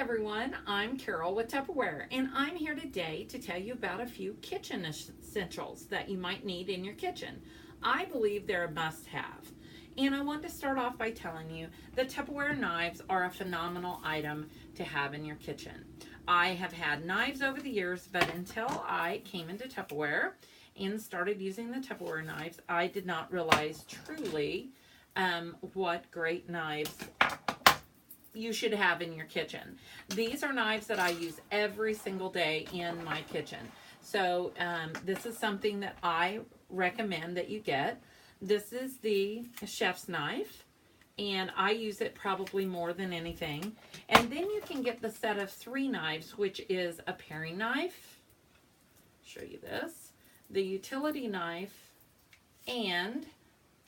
everyone, I'm Carol with Tupperware, and I'm here today to tell you about a few kitchen essentials that you might need in your kitchen. I believe they're a must-have. And I want to start off by telling you that Tupperware knives are a phenomenal item to have in your kitchen. I have had knives over the years, but until I came into Tupperware and started using the Tupperware knives, I did not realize truly what great knives you should have in your kitchen. These are knives that I use every single day in my kitchen. So this is something that I recommend that you get. This is the chef's knife, and I use it probably more than anything. And then you can get the set of 3 knives, which is a paring knife. Show you this. The utility knife and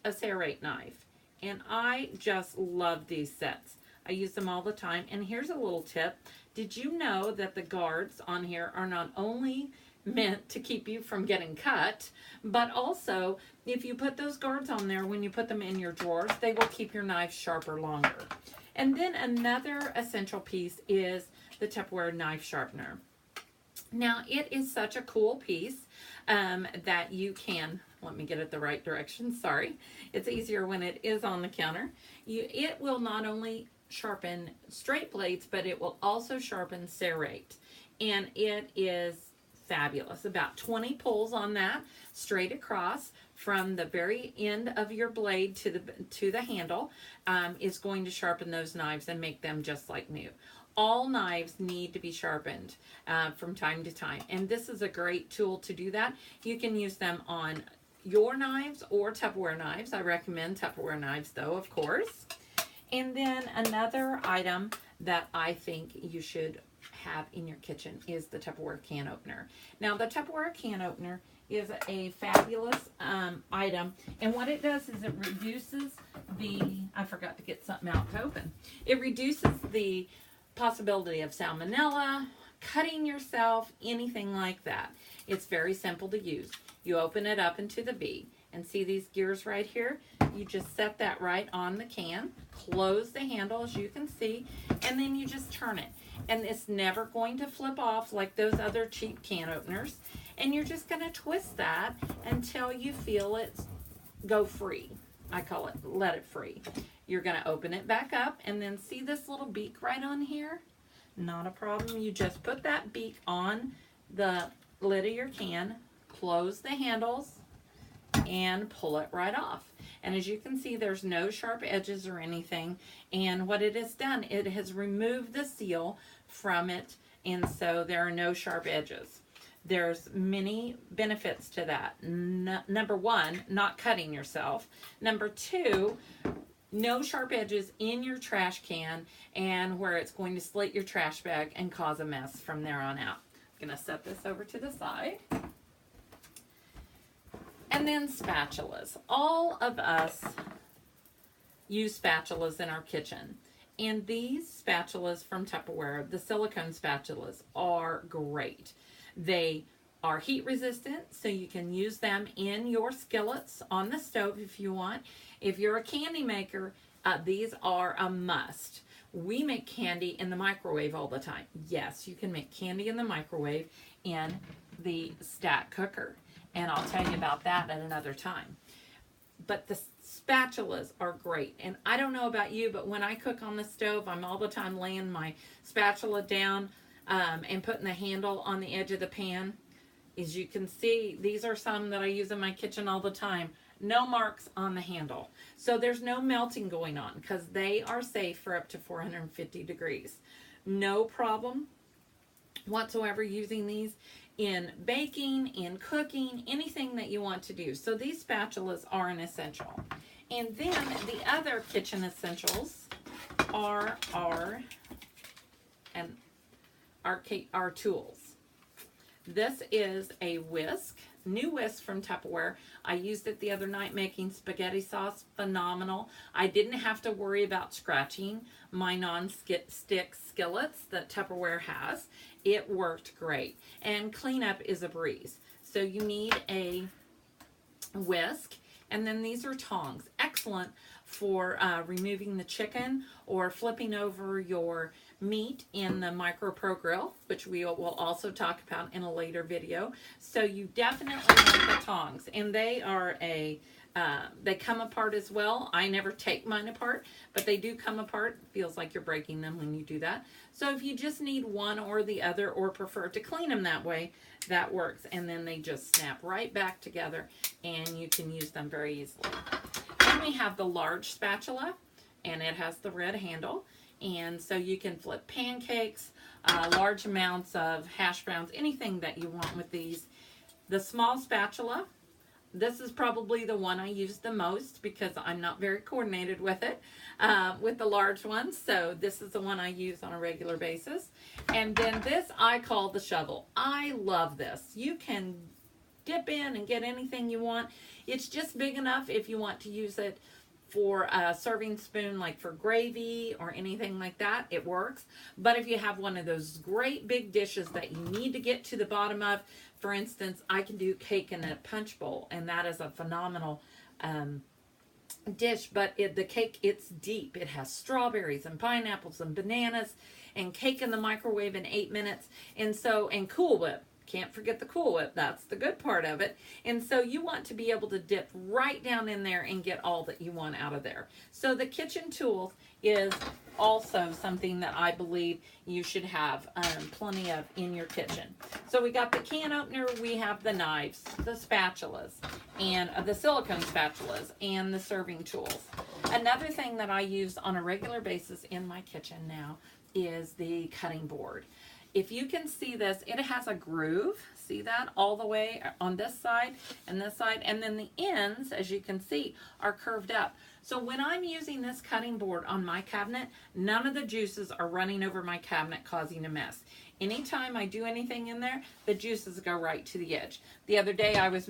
a serrate knife. And I just love these sets. I use them all the time. And here's a little tip. Did you know that the guards on here are not only meant to keep you from getting cut, but also if you put those guards on there, when you put them in your drawers, they will keep your knife sharper longer. And then another essential piece is the Tupperware knife sharpener. Now, it is such a cool piece that you can, let me get it the right direction, sorry. It's easier when it is on the counter. It will not only sharpen straight blades, but it will also sharpen serrate. And it is fabulous. About 20 pulls on that straight across from the very end of your blade to the handle is going to sharpen those knives and make them just like new. All knives need to be sharpened from time to time, and this is a great tool to do that. You can use them on your knives or Tupperware knives. I recommend Tupperware knives though, of course. And then another item that I think you should have in your kitchen is the Tupperware can opener. Now, the Tupperware can opener is a fabulous item, and what it does is it reduces I forgot to get something out to open. It reduces the possibility of salmonella, cutting yourself, anything like that. It's very simple to use. You open it up into the V, and see these gears right here? You just set that right on the can, close the handle as you can see, and then you just turn it. And it's never going to flip off like those other cheap can openers. And you're just gonna twist that until you feel it go free. I call it let it free. You're gonna open it back up, and then see this little beak right on here? Not a problem. You just put that beak on the lid of your can, close the handles, and pull it right off. And as you can see, there's no sharp edges or anything. And what it has done, it has removed the seal from it, and so there are no sharp edges. There's many benefits to that. Number 1, not cutting yourself. Number 2, no sharp edges in your trash can, and where it's going to slit your trash bag and cause a mess from there on out. I'm gonna set this over to the side. And then spatulas. All of us use spatulas in our kitchen. And these spatulas from Tupperware, the silicone spatulas, are great. They are heat resistant, so you can use them in your skillets on the stove if you want. If you're a candy maker, these are a must. We make candy in the microwave all the time. Yes, you can make candy in the microwave in the stack cooker. And I'll tell you about that at another time. But the spatulas are great. And I don't know about you, but when I cook on the stove, I'm all the time laying my spatula down and putting the handle on the edge of the pan. As you can see, these are some that I use in my kitchen all the time. No marks on the handle. So there's no melting going on because they are safe for up to 450 degrees. No problem whatsoever using these in baking, in cooking, anything that you want to do. So these spatulas are an essential. And then the other kitchen essentials are our tools. This is a whisk, new whisk from Tupperware. I used it the other night making spaghetti sauce, phenomenal. I didn't have to worry about scratching my non-stick skillets that Tupperware has. It worked great. And cleanup is a breeze. So you need a whisk, and then these are tongs. Excellent for removing the chicken or flipping over your meat in the Micro Pro Grill, which we will also talk about in a later video. So you definitely want the tongs, and they are they come apart as well. I never take mine apart, but they do come apart. Feels like you're breaking them when you do that. So if you just need one or the other, or prefer to clean them that way, that works. And then they just snap right back together, and you can use them very easily. Then we have the large spatula, and it has the red handle. And so you can flip pancakes, large amounts of hash browns, anything that you want with these. The small spatula, this is probably the one I use the most because I'm not very coordinated with it, with the large ones. So this is the one I use on a regular basis. And then this I call the shovel. I love this. You can dip in and get anything you want. It's just big enough if you want to use it for a serving spoon, like for gravy or anything like that, it works. But if you have one of those great big dishes that you need to get to the bottom of, for instance, I can do cake in a punch bowl, and that is a phenomenal dish. But the cake, it's deep. It has strawberries and pineapples and bananas, and cake in the microwave in 8 minutes. And Cool Whip. Can't forget the Cool Whip. That's the good part of it. And so you want to be able to dip right down in there and get all that you want out of there. So the kitchen tools is also something that I believe you should have plenty of in your kitchen. So we got the can opener, we have the knives, the spatulas, and the silicone spatulas, and the serving tools. Another thing that I use on a regular basis in my kitchen now is the cutting board. If you can see this, it has a groove. See that? All the way on this side and this side. And then the ends, as you can see, are curved up. So when I'm using this cutting board on my cabinet, none of the juices are running over my cabinet causing a mess. Anytime I do anything in there, the juices go right to the edge. The other day I was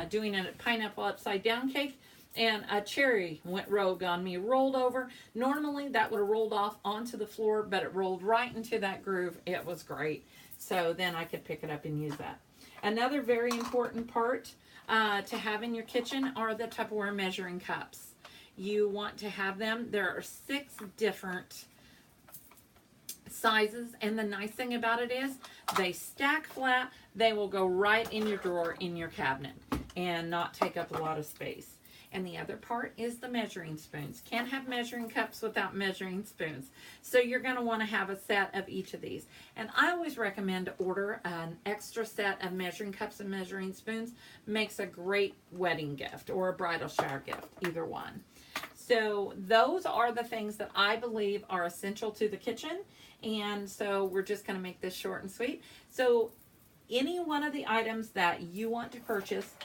doing a pineapple upside down cake, and a cherry went rogue on me, rolled over. Normally that would have rolled off onto the floor, but it rolled right into that groove. It was great. So then I could pick it up and use that. Another very important part to have in your kitchen are the Tupperware measuring cups. You want to have them. There are 6 different sizes, and the nice thing about it is they stack flat. They will go right in your drawer in your cabinet and not take up a lot of space. And the other part is the measuring spoons. Can't have measuring cups without measuring spoons. So you're going to want to have a set of each of these. And I always recommend to order an extra set of measuring cups and measuring spoons. Makes a great wedding gift or a bridal shower gift, either one. So those are the things that I believe are essential to the kitchen. And so we're just going to make this short and sweet. So any one of the items that you want to purchase,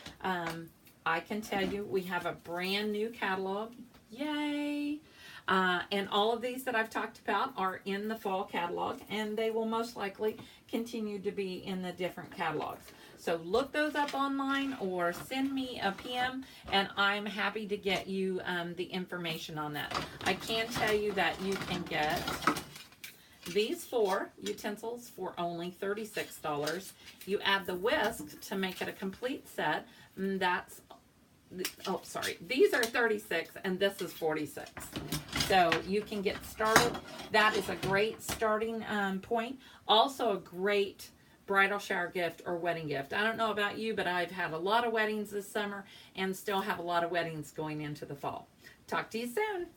I can tell you we have a brand new catalog. Yay! And all of these that I've talked about are in the fall catalog, and they will most likely continue to be in the different catalogs. So look those up online or send me a PM, and I'm happy to get you the information on that. I can tell you that you can get these 4 utensils for only $36. You add the whisk to make it a complete set. That's these are 36 and this is 46. So you can get started. That is a great starting point. Also a great bridal shower gift or wedding gift. I don't know about you, but I've had a lot of weddings this summer and still have a lot of weddings going into the fall. Talk to you soon.